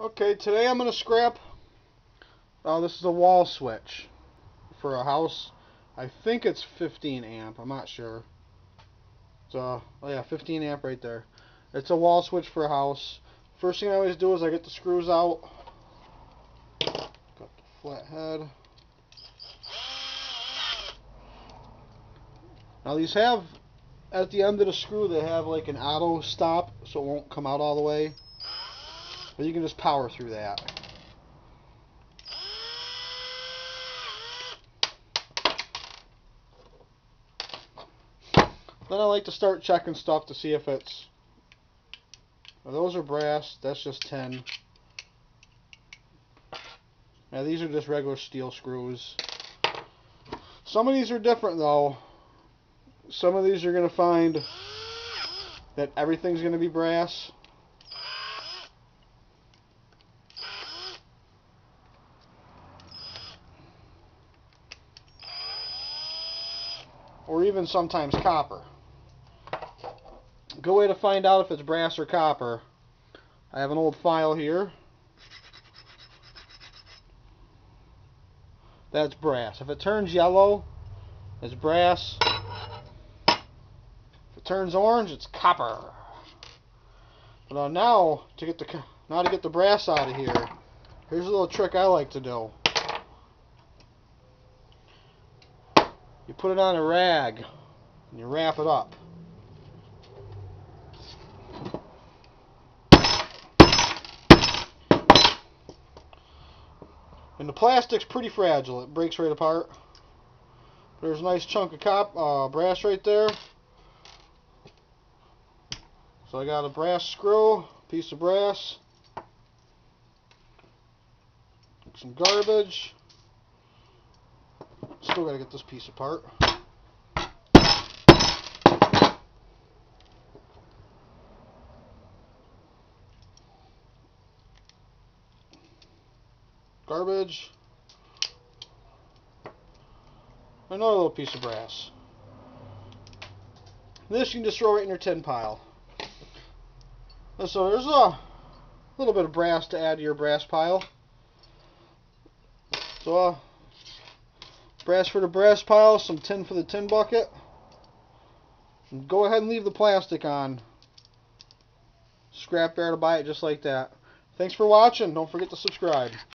Okay, today I'm going to scrap, this is a wall switch for a house. I think it's 15 amp, I'm not sure. Oh yeah, 15 amp right there. It's a wall switch for a house. First thing I always do is I get the screws out. Got the flat head. Now these have, at the end of the screw, they have like an auto stop, so it won't come out all the way. But you can just power through that. Then I like to start checking stuff to see if it's... Now those are brass, that's just tin. Now these are just regular steel screws. Some of these are different though. Some of these you're going to find that everything's going to be brass. Or even sometimes copper. Good way to find out if it's brass or copper. I have an old file here. That's brass. If it turns yellow, it's brass. If it turns orange, it's copper. But now to get the brass out of here, here's a little trick I like to do. You put it on a rag and you wrap it up. And the plastic's pretty fragile. It breaks right apart. There's a nice chunk of brass right there. So I got a brass screw, piece of brass, some garbage. Still got to get this piece apart. Garbage. Another little piece of brass. This you can just throw right in your tin pile. So there's a little bit of brass to add to your brass pile. So brass for the brass pile, some tin for the tin bucket. And go ahead and leave the plastic on. Scrap there to buy it just like that. Thanks for watching. Don't forget to subscribe.